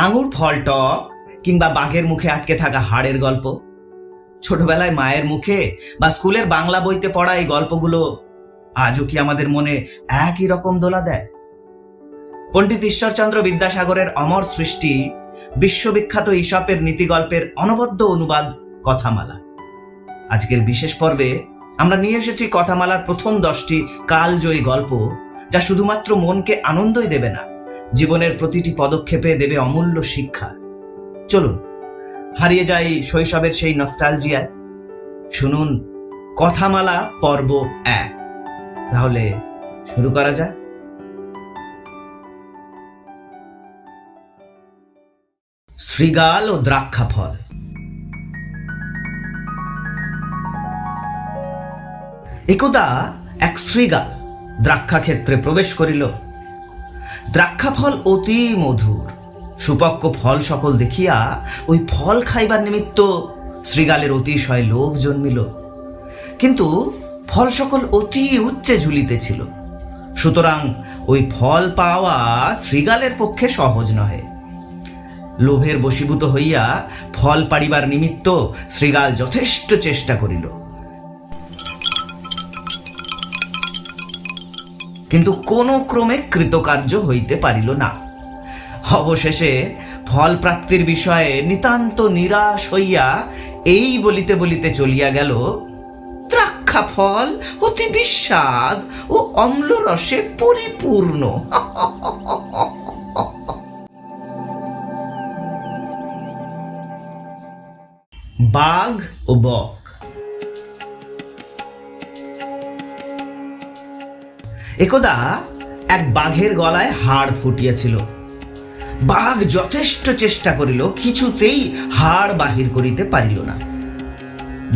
আঙুর ফল টক কিংবা বাঘের মুখে আটকে থাকা হাড়ের গল্প, ছোটবেলায় মায়ের মুখে বা স্কুলের বাংলা বইতে পড়া এই গল্পগুলো আজও কি আমাদের মনে একই রকম দোলা দেয়? পণ্ডিত ঈশ্বরচন্দ্র বিদ্যাসাগরের অমর সৃষ্টি বিশ্ববিখ্যাত ঈশপের নীতিগল্পের অনবদ্য অনুবাদ কথামালা। আজকের বিশেষ পর্বে আমরা নিয়ে এসেছি কথামালার প্রথম 10টি কালজয়ী গল্প, যা শুধুমাত্র মনকে আনন্দই দেবে না, জীবনের প্রতিটি পদক্ষেপে দেবে অমূল্য শিক্ষা। চলুন হারিয়ে যাই শৈশবের সেই নস্টালজিয়ায়। শুনুন কথামালা পর্ব 1। তাহলে শুরু করা যাক। শ্রীগাল ও দ্রাক্ষা ফল। একদা এক শ্রীগাল দ্রাক্ষা ক্ষেত্রে প্রবেশ করিল। দ্রাক্ষা ফল অতি মধুর, সুপক্ক ফল সকল দেখিয়া ওই ফল খাইবার নিমিত্ত শ্রীগালের অতিশয় লোভ জন্মিল। কিন্তু ফল সকল অতি উচ্চে ঝুলিতেছিল, সুতরাং ওই ফল পাওয়া শ্রীগালের পক্ষে সহজ নহে। লোভের বশীভূত হইয়া ফল পাড়িবার নিমিত্ত শ্রীগাল যথেষ্ট চেষ্টা করিল, কিন্তু কোন ক্রমে কৃতকার্য হইতে পারিল না। অবশেষে ফল প্রাপ্তির বিষয়ে নিতান্ত নিরাশ হইয়া এই বলিতে বলিতে চলিয়া গেল, দ্রাক্ষা ফল অতি বিস্বাদ ও অম্ল রসে পরিপূর্ণ। বাঘ ও বক। একদা এক বাঘের গলায় হাড় ফুটিয়াছিল। বাঘ যথেষ্ট চেষ্টা করিল, কিছুতেই হাড় বাহির করিতে পারিল না।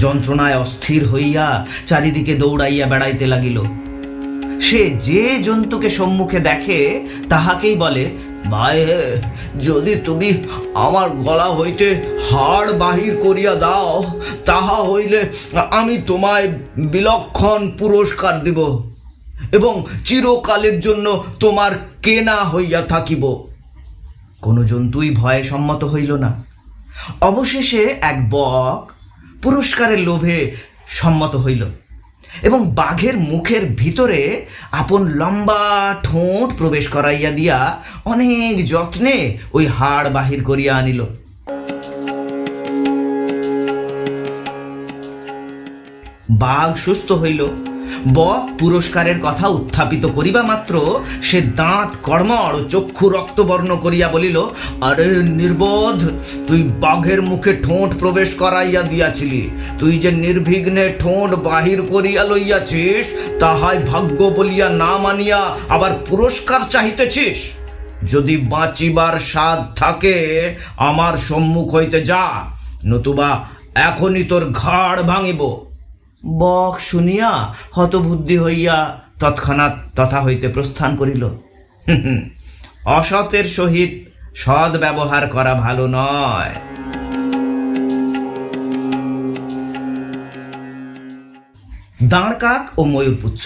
যন্ত্রণায় অস্থির হইয়া চারিদিকে দৌড়াইয়া বেড়াইতে লাগিল। সে যে জন্তুকে সম্মুখে দেখে তাহাকেই বলে, ভাই, যদি তুমি আমার গলা হইতে হাড় বাহির করিয়া দাও, তাহা হইলে আমি তোমায় বিলক্ষণ পুরস্কার দিব এবং চিরকালের জন্য তোমার কেনা হইয়া থাকিব। কোন জন্তুই ভয়ে সম্মত হইল না। অবশেষে এক বক পুরস্কারের লোভে সম্মত হইল এবং বাঘের মুখের ভিতরে আপন লম্বা ঠোঁট প্রবেশ করাইয়া দিয়া অনেক যত্নে ওই হাড় বাহির করিয়া আনিল। বাঘ সুস্থ হইল। বক পুরস্কারের কথা উত্থাপিত করিবা মাত্র সে দাঁত কড়মড়, চক্ষু রক্তবর্ণ করিয়া বলিল, আরে নির্বোধ, তুই বাঘের মুখে ঠোঁট প্রবেশ করাইয়া দিয়াছিলি। তুই যে নির্বিঘ্নে ঠোঁট বাহির করিয়া লইয়াছিস, তাহাই ভাগ্য বলিয়া না মানিয়া আবার পুরস্কার চাহিতেছিস। যদি বাঁচিবার স্বাদ থাকে আমার সম্মুখ হইতে যা, নতুবা এখনই তোর ঘাড় ভাঙিব। বক শুনিয়া হতবুদ্ধি হইয়া তৎক্ষণাৎ তথা হইতে প্রস্থান করিল। অসতের সহিত সৎ ব্যবহার করা ভালো নয়। দাঁড় কাক ও ময়ূরপুচ্ছ।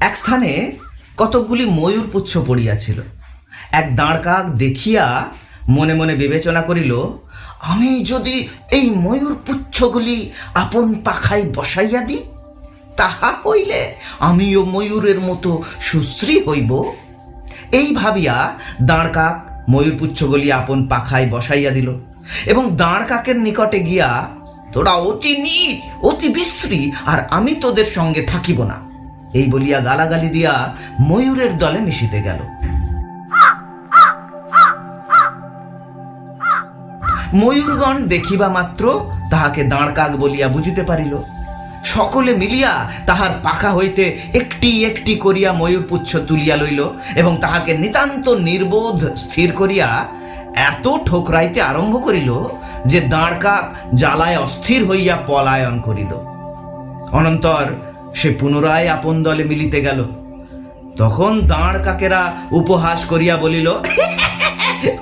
এক স্থানে কতকগুলি ময়ূরপুচ্ছ পড়িয়াছিল। এক দাঁড় কাক দেখিয়া মনে মনে বিবেচনা করিল, আমি যদি এই ময়ূর পুচ্ছগুলি আপন পাখায় বসাইয়া দিই, তাহা হইলে আমিও ময়ূরের মতো সুশ্রী হইব। এই ভাবিয়া দাঁড় কাক ময়ূর পুচ্ছগুলি আপন পাখায় বসাইয়া দিল এবং দাঁড় কাকের নিকটে গিয়া, তোরা অতি নীচ, অতি বিশ্রী, আর আমি তোদের সঙ্গে থাকিব না, এই বলিয়া গালাগালি দিয়া ময়ূরের দলে মিশিতে গেল। ময়ূরগণ দেখিবা মাত্র তাহাকে দাঁড় কাক বলিয়া বুঝিতে পারিল। সকলে মিলিয়া তাহার পাখা হইতে একটি একটি করিয়া ময়ূরপুচ্ছ তুলিয়া লইল এবং তাহাকে নিতান্ত নির্বোধ স্থির করিয়া এত ঠোকরাইতে আরম্ভ করিল যে দাঁড় কাক জ্বালায় অস্থির হইয়া পলায়ন করিল। অনন্তর সে পুনরায় আপন দলে মিলিতে গেল। তখন দাঁড় কাকেরা উপহাস করিয়া বলিল,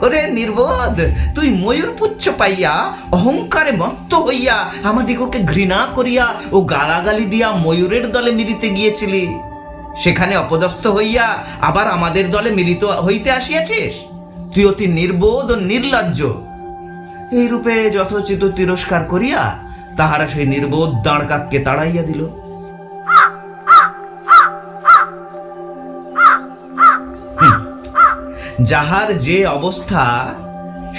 ওরে নির্বোধ, তুই ময়ূরপুচ্ছ পাইয়া অহংকারে মত্ত হইয়া আমাদিগকে ঘৃণা করিয়া ও গালাগালি দিয়া ময়ূরের দলে মিলিতে গিয়েছিলি। সেখানে অপদস্থ হইয়া আবার আমাদের দলে মিলিত হইতে আসিয়াছিস? তুই অতি নির্বোধ ও নির্লজ্জ। এইরূপে যথোচিত তিরস্কার করিয়া তাহারা সেই নির্বোধ দাঁড়কাককে তাড়াইয়া দিল। যাহার যে অবস্থা,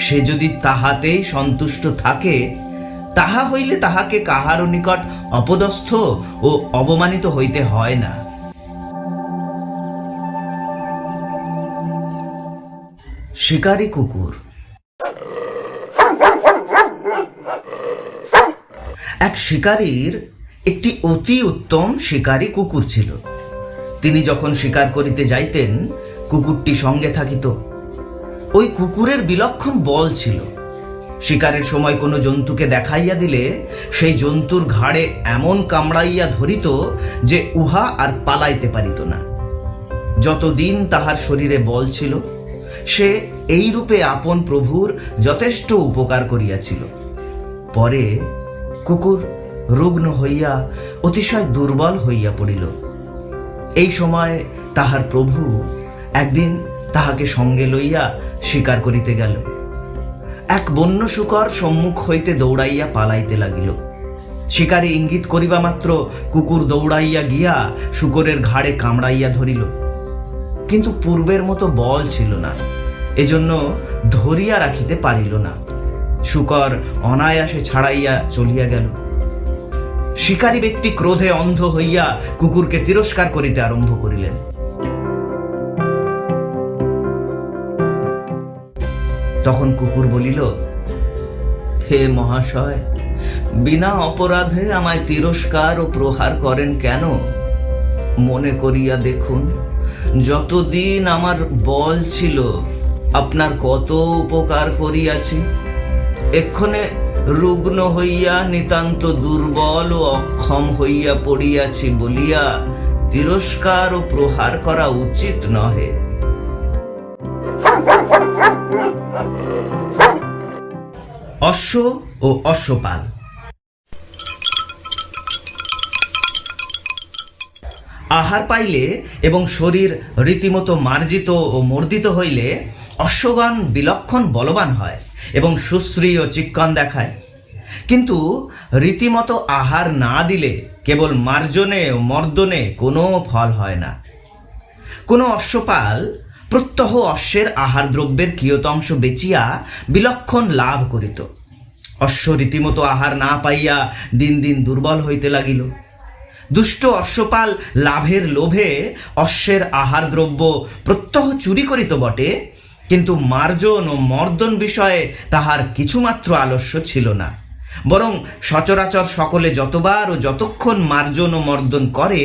সে যদি তাহাতেই সন্তুষ্ট থাকে, তাহা হইলে তাহাকে কাহারও নিকট অপদস্থ ও অবমানিত হইতে হয় না। শিকারী কুকুর। এক শিকারীর একটি অতি উত্তম শিকারী কুকুর ছিল। তিনি যখন শিকার করিতে যাইতেন, কুকুরটি সঙ্গে থাকিত। ওই কুকুরের বিলক্ষণ বল ছিল। শিকারের সময় কোনো জন্তুকে দেখাইয়া দিলে সেই জন্তুর ঘাড়ে এমন কামড়াইয়া ধরিত যে উহা আর পালাইতে পারিত না। যতদিন তাহার শরীরে বল ছিল, সে এই রূপে আপন প্রভুর যথেষ্ট উপকার করিয়াছিল। পরে কুকুর রুগ্ন হইয়া অতিশয় দুর্বল হইয়া পড়িল। এই সময় তাহার প্রভু একদিন তাহাকে সঙ্গে লইয়া শিকার করিতে গেল। এক বন্য শূকর সম্মুখ হইতে দৌড়াইয়া পালাইতে লাগিল। শিকারী ইঙ্গিত করিবা মাত্র কুকুর দৌড়াইয়া গিয়া শূকরের ঘাড়ে কামড়াইয়া ধরিল, কিন্তু পূর্বের মতো বল ছিল না, এজন্য ধরিয়া রাখিতে পারিল না। শূকর অনায়াসে ছাড়াইয়া চলিয়া গেল। শিকারী ব্যক্তি ক্রোধে অন্ধ হইয়া কুকুরকে তিরস্কার করিতে আরম্ভ করিলেন। তখন কুকুর বলিল, হে মহাশয়, বিনা অপরাধে আমায় তিরস্কার ও প্রহার করেন কেন? মনে করিয়া দেখুন, যতদিন আমার বল ছিল আপনার কত উপকার করিয়াছি। এক্ষণে রুগ্ন হইয়া নিতান্ত দুর্বল ও অক্ষম হইয়া পড়িয়াছি বলিয়া তিরস্কার ও প্রহার করা উচিত নহে। অশ্ব ও অশ্বপাল। আহার পাইলে এবং শরীর রীতিমতো মার্জিত ও মর্দিত হইলে অশ্বগণ বিলক্ষণ বলবান হয় এবং সুশ্রী ও চিক্কণ দেখায়। কিন্তু রীতিমতো আহার না দিলে কেবল মার্জনে ও মর্দনে কোনো ফল হয় না। কোনো অশ্বপাল প্রত্যহ অশ্বের আহার দ্রব্যের কিয়তংশ বেচিয়া বিলক্ষণ লাভ করিত। অশ্ব রীতিমতো আহার না পাইয়া দিন দিন দুর্বল হইতে লাগিল। দুষ্ট অশ্বপাল লাভের লোভে অশ্বের আহার দ্রব্য প্রত্যহ চুরি করিত বটে, কিন্তু মার্জন ও মর্দন বিষয়ে তাহার কিছুমাত্র আলস্য ছিল না। বরং সচরাচর সকলে যতবার ও যতক্ষণ মার্জন ও মর্দন করে,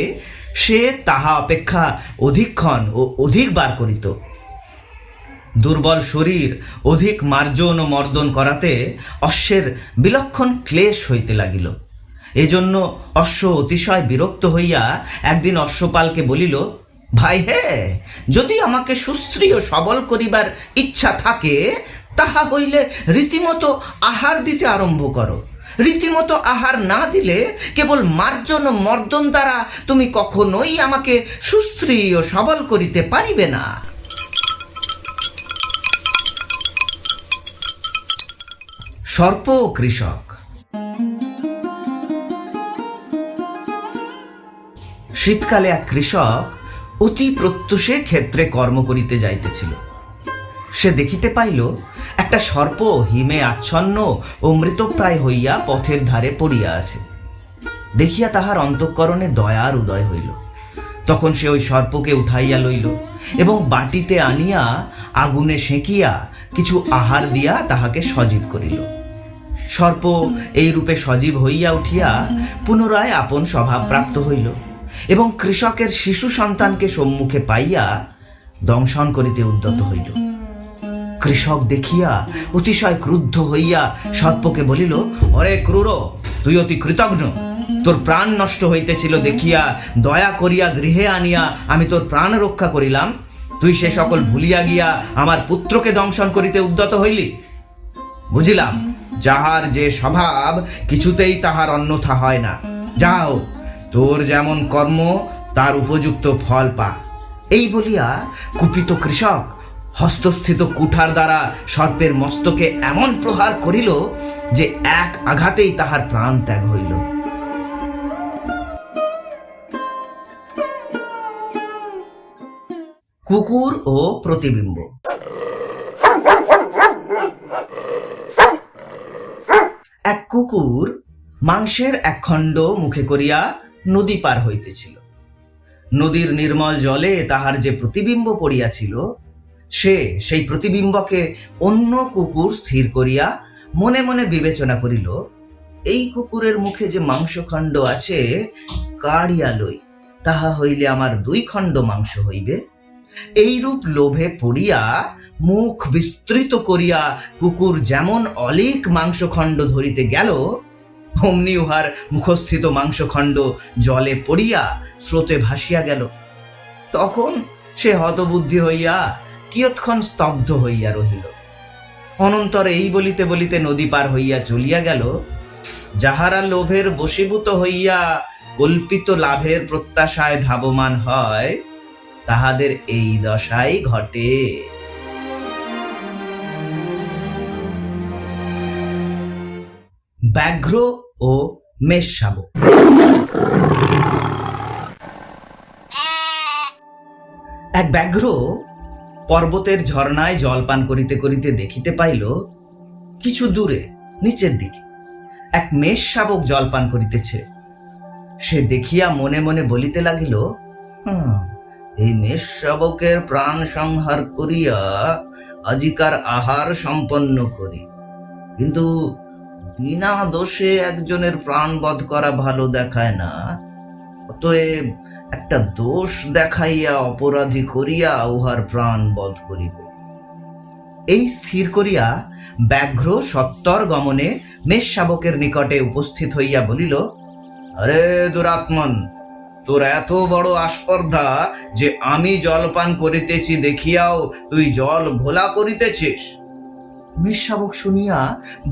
সে তাহা অপেক্ষা অধিকক্ষণ ও অধিকবার করিত। দুর্বল শরীর অধিক মার্জন ও মর্দন করাতে অশ্বের বিলক্ষণ ক্লেশ হইতে লাগিল। এজন্য অশ্ব অতিশয় বিরক্ত হইয়া একদিন অশ্বপালকে বলিল, ভাই হে, যদি আমাকে সুশ্রী ও সবল করিবার ইচ্ছা থাকে, তাহা হইলে রীতিমতো আহার দিতে আরম্ভ করো। রীতিমতো আহার না দিলে কেবল মার্জন ও মর্দন দ্বারা তুমি কখনোই আমাকে সুশ্রী ও সবল করিতে পারিবে না। সর্প ও কৃষক। শীতকালে এক কৃষক অতি প্রত্যুষে ক্ষেত্রে কর্ম করিতে যাইতেছিল। সে দেখিতে পাইল একটা সর্প হিমে আচ্ছন্ন ও মৃতপ্রায় হইয়া পথের ধারে পড়িয়া আছে। দেখিয়া তাহার অন্তঃকরণে দয়ার উদয় হইল। তখন সে ওই সর্পকে উঠাইয়া লইল এবং বাটিতে আনিয়া আগুনে সেঁকিয়া কিছু আহার দিয়া তাহাকে সজীব করিল। সর্প এই রূপে সজীব হইয়া উঠিয়া পুনরায় আপন স্বভাব প্রাপ্ত হইল এবং কৃষকের শিশু সন্তানকে সম্মুখে পাইয়া দংশন করিতে উদ্যত হইল। কৃষক দেখিয়া অতিশয় ক্রুদ্ধ হইয়া সর্পকে বলিল, অরে ক্রূর, তুই অতি কৃতঘ্ন। তোর প্রাণ নষ্ট হইতেছিল দেখিয়া দয়া করিয়া গৃহে আনিয়া আমি তোর প্রাণ রক্ষা করিলাম। তুই সে সকল ভুলিয়া গিয়া আমার পুত্রকে দংশন করিতে উদ্যত হইলি। বুঝিলাম, যাহার যে স্বভাব কিছুতেই তাহার অন্যথা হয় না। যাও, তোর যেমন কর্ম তার উপযুক্ত ফল পা। এই বলিয়া কুপিত কৃষক হস্তস্থিত কুঠার দ্বারা সর্পের মস্তকে এমন প্রহার করিল যে এক আঘাতেই তাহার প্রাণ ত্যাগ হইল। কুকুর ও প্রতিবিম্ব। এক কুকুর মাংসের এক খণ্ড মুখে করিয়া নদী পার হইতেছিল। নদীর নির্মল জলে তাহার যে প্রতিবিম্ব পড়িয়াছিল, সেই প্রতিবিম্বকে অন্য কুকুর স্থির করিয়া মনে মনে বিবেচনা করিল, এই কুকুরের মুখে যে মাংসখণ্ড আছে, কাড়িয়া লই, তাহা হইলে আমার 2 খণ্ড মাংস হইবে। এইরূপ লোভে পড়িয়া মুখ বিস্তৃত করিয়া কুকুর যেমন অলিক মাংসখণ্ড ধরিতে গেল, অমনি উহার মুখস্থিত মাংসখণ্ড জলে পড়িয়া স্রোতে ভাসিয়া গেল। তখন সে হতবুদ্ধি হইয়া কিয়ৎক্ষণ স্তব্ধ হইয়া রহিল। অনন্তর এই বলিতে বলিতে নদী পার হইয়া চলিয়া গেল। যাহারা লোভের বশীভূত হইয়া কল্পিত লাভের প্রত্যাশায় ধাবমান হয়, তাহাদের এই দশাই ঘটে। ব্যাঘ্র ও মেষ শাবক। এক ব্যাঘ্র পর্বতের ঝর্ণায় জলপান করিতে করিতে দেখিতে পাইল, কিছু দূরে নিচের দিকে এক মেষ শাবক জলপান করিতেছে। সে দেখিয়া মনে মনে বলিতে লাগিল, এই মেষ শাবকের প্রাণ সংহার করিয়া আজিকার আহার সম্পন্ন করি। কিন্তু বিনা দোষে একজনের প্রাণ বধ করা ভালো দেখায় না, অতএব একটা দোষ দেখাইয়া অপরাধী করিয়া উহার প্রাণ বধ করিব। এই স্থির করিয়া ব্যাঘ্র সত্তর গমনে মেষ শাবকের নিকটে উপস্থিত হইয়া বলিল, আরে দুরাত্মন, তোর এত বড় আস্পর্ধা যে আমি জলপান করিতেছি দেখিয়াও তুই জল ঘোলা করিতেছিস। মেষ শাবক শুনিয়া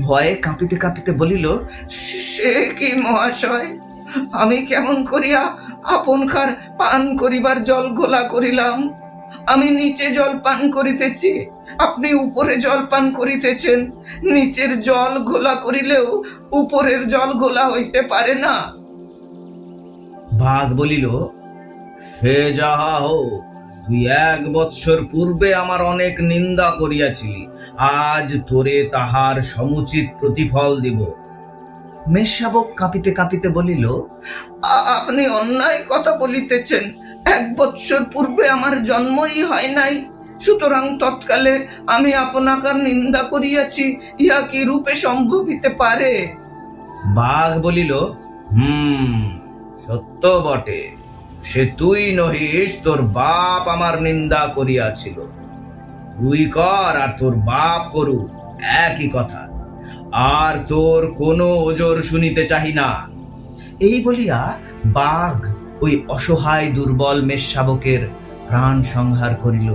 ভয়ে কাঁপিতে কাঁপিতে বলিল, সে কি মহাশয়, আমি কেমন করিয়া আপনকার পান করিবার জল ঘোলা করিলাম? আমি নিচে জল পান করিতেছি, আপনি উপরে জল পান করিতেছেন। নিচের জল ঘোলা করিলেও উপরের জল ঘোলা হইতে পারে না। বাঘ বলিল, হে যাহা হোক, তুই 1 বৎসর পূর্বে আমার অনেক নিন্দা করিয়াছিলি, আজ তোরে তাহার সমুচিত প্রতিফল দিব। মেষ শাবক কাঁপিতে কাঁপিতে বলিল, আপনি অন্যায় কথা বলিতেছেন। 1 বৎসর পূর্বে আমার জন্মই হয় নাই, সুতরাং তৎকালে আমি আপনাকার নিন্দা করিয়াছি, ইহা কি রূপে সম্ভব হইতে পারে? বাঘ বলিল, সত্য বটে, সে তুই নহিস, তোর বাপ আমার নিন্দা করিয়াছিল। তুই কর আর তোর বাপ করুক, একই কথা, আর তোর কোনো ওজর শুনিতে চাহি না। এই বলিয়া বাঘ ওই অসহায় দুর্বল মেষ শাবকের প্রাণ সংহার করিল।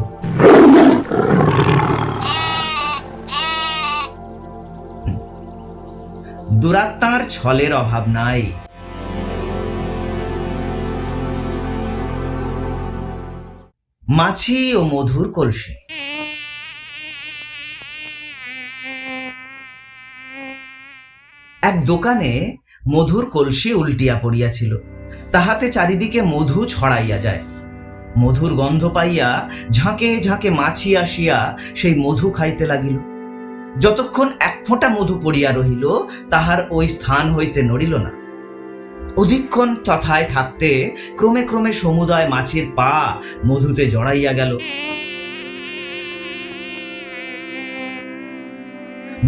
দুরাত্মার ছলের অভাব নাই। মাছি ও মধুর কলসি। এক দোকানে মধুর কলসি উল্টিয়া পড়িয়াছিল, তাহাতে চারিদিকে মধু ছড়াইয়া যায়। মধুর গন্ধ পাইয়া ঝাঁকে ঝাঁকে মাছি আসিয়া সেই মধু খাইতে লাগিল। যতক্ষণ 1 ফোঁটা মধু পড়িয়া রহিল, তাহার ওই স্থান হইতে নড়িল না। অধিকক্ষণ তথায় থাকতে ক্রমে ক্রমে সমুদয় মাছির পা মধুতে জড়াইয়া গেল।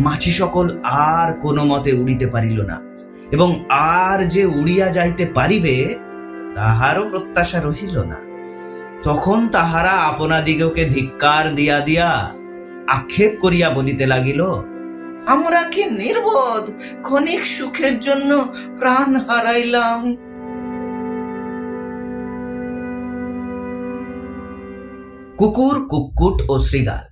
মাছি সকল আর কোনো মতে উড়িতে পারিল না, এবং আর যে উড়িয়া যাইতে পারিবে তাহারও প্রত্যাশা রহিল না। তখন তাহারা আপনাদিগকে ধিক্কার দিয়া দিয়া আক্ষেপ করিয়া বলিতে লাগিল, আমরা কি নির্বোধ, ক্ষণিক সুখের জন্য প্রাণ হারাইলাম। কুকুর, কুক্কুট ও শৃগাল।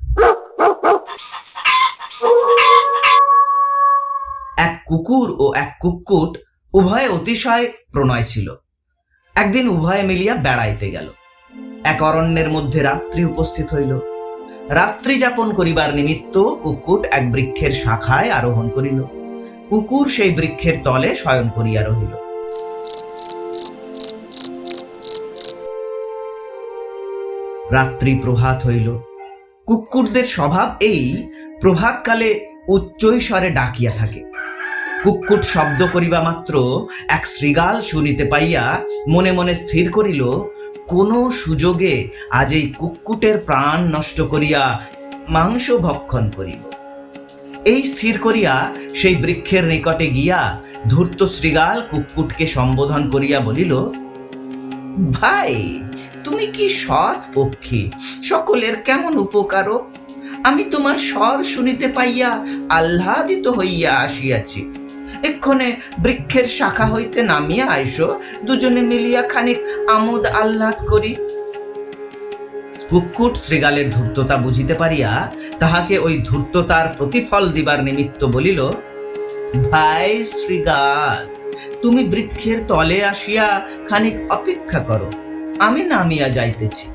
এক কুকুর ও এক কুক্কুট উভয়ে অতিশয় প্রণয় ছিল। একদিন উভয়ে মিলিয়া বেড়াইতে গেল। এক অরণ্যের মধ্যে রাত্রি উপস্থিত হইল। রাত্রি যাপন করিবার নিমিত্ত কুক্কুট এক বৃক্ষের শাখায় আরোহণ করিল। কুকুর সেই বৃক্ষের তলে শয়ন করিয়া রহিল। রাত্রি প্রভাত হইল। কুক্কুরদের স্বভাব এই, প্রভাতকালে উচ্চৈস্বরে ডাকিয়া থাকে। কুক্কুট শব্দ করিবা মাত্র এক শৃগাল শুনিতে পাইয়া মনে মনে স্থির করিল, কোন সুযোগে আজ এই কুক্কুটের প্রাণ নষ্ট করিয়া মাংস ভক্ষণ করিব। এই স্থির করিয়া সেই বৃক্ষের নিকটে গিয়া ধূর্ত শৃগাল কুক্কুটকে সম্বোধন করিয়া বলিল, ভাই, তুমি কি সৎ পক্ষী, সকলের কেমন উপকারক। আমি তোমার স্বর শুনিতে পাইয়া আহ্লাদিত হইয়া আসিয়াছি। এক্ষণে বৃক্ষের শাখা হইতে নামিয়া আইসো, দুজনে মিলিয়া খানিক আমোদ আহ্লাদ করি। কুক্কুট শৃগালের ধূর্ততা বুঝিতে পারিয়া তাহাকে ওই ধূর্ততার প্রতিফল দিবার নিমিত্ত বলিল, ভাই শৃগাল, তুমি বৃক্ষের তলে আসিয়া খানিক অপেক্ষা করো, আমি নামিয়া যাইতেছি।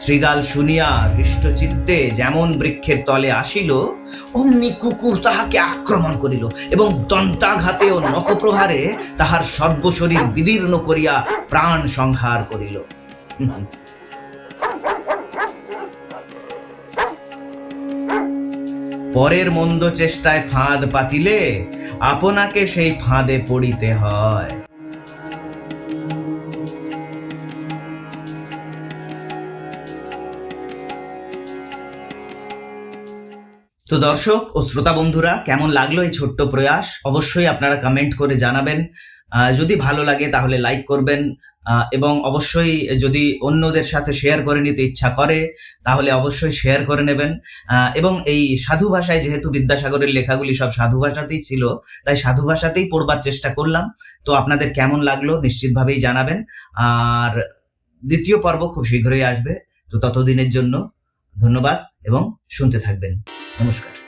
শৃগাল শুনিয়া হৃষ্টচিত্তে যেমন বৃক্ষের তলে আসিল, অমনি কুকুর তাহাকে আক্রমণ করিল এবং দন্তাঘাতে ও নখপ্রহারে তাহার সর্বশরীর বিদীর্ণ করিয়া প্রাণ সংহার করিল। পরের মন্দ চেষ্টায় ফাঁদ পাতিলে আপনাকে সেই ফাঁদে পড়িতে হয়। তো দর্শক ও শ্রোতা বন্ধুরা, কেমন লাগলো এই ছোট্ট প্রয়াস অবশ্যই আপনারা কমেন্ট করে জানাবেন। যদি ভালো লাগে তাহলে লাইক করবেন, এবং অবশ্যই যদি অন্যদের সাথে শেয়ার করে নিতে ইচ্ছা করে তাহলে অবশ্যই শেয়ার করে নেবেন। এবং এই সাধু ভাষায়, যেহেতু বিদ্যাসাগরের লেখাগুলি সব সাধু ভাষাতেই ছিল, তাই সাধু ভাষাতেই পড়বার চেষ্টা করলাম। তো আপনাদের কেমন লাগলো নিশ্চিতভাবেই জানাবেন। আর দ্বিতীয় পর্ব খুব শীঘ্রই আসবে। তো ততদিনের জন্য ধন্যবাদ এবং শুনতে থাকবেন। নমস্কার।